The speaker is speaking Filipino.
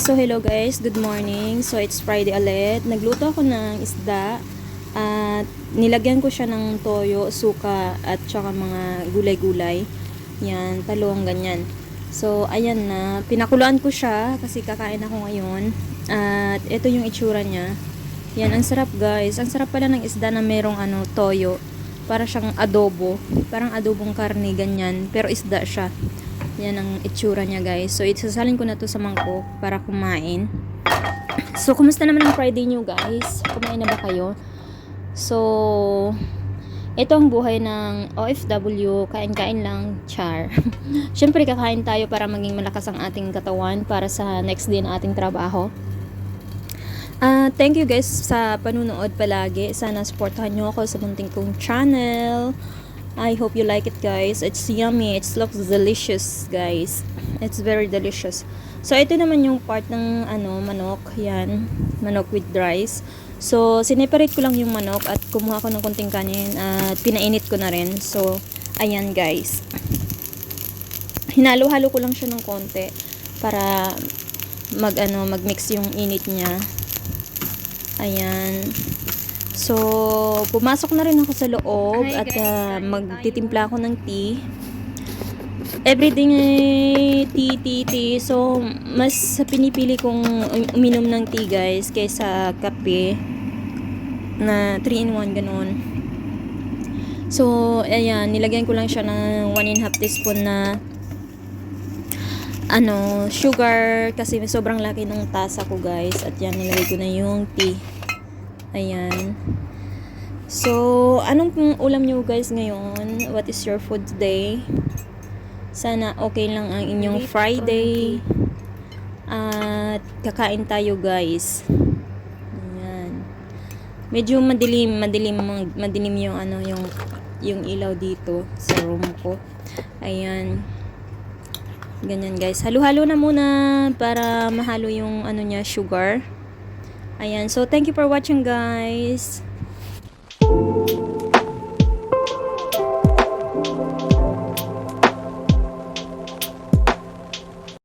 So hello guys, good morning. So it's Friday ulit. Nagluto ako ng isda at nilagyan ko siya ng toyo, suka at saka mga gulay-gulay. Yan, talong ganyan. So ayan na, pinakuluan ko siya kasi kakain ako ngayon. At ito yung itsura niya. Yan, ang sarap guys. Ang sarap pala ng isda na merong toyo. Para siyang adobo, parang adobong karne ganyan, pero isda siya. Yan ang itsura niya guys. So isasalin ko na to sa mangkok para kumain. So kumusta naman ang Friday niyo guys? Kumain na ba kayo? So ito ang buhay ng OFW, kain-kain lang, char. Syempre kakain tayo para maging malakas ang ating katawan para sa next day na ating trabaho. Thank you guys sa panunood palagi. Sana supportahan nyo ako sa munting kong channel. I hope you like it guys. It's yummy. It looks delicious guys. It's very delicious. So ito naman yung part ng manok. Yan. Manok with rice. So sineparate ko lang yung manok at kumuha ko ng konting kanin at pinainit ko na rin. So ayan guys. Hinalo-halo ko lang siya ng konti para mag-mix yung init niya. Ayan. So, pumasok na rin ako sa loob at magtitimpla ako ng tea. Everything tea. So, mas pinipili kong uminom ng tea guys kaysa kape na 3-in-1 ganun. So, ayan, nilagyan ko lang siya ng 1.5 teaspoon na sugar kasi sobrang laki ng tasa ko guys. At yan, nilagay ko na yung tea. Ayan. So, anong ulam nyo guys ngayon? What is your food today? Sana okay lang ang inyong Friday. At kakain tayo guys. Ayan. Medyo madilim yung ilaw dito sa room ko. Ayan. Ganyan guys. Halo-halo na muna para mahalo yung sugar. Ayan. So, thank you for watching guys.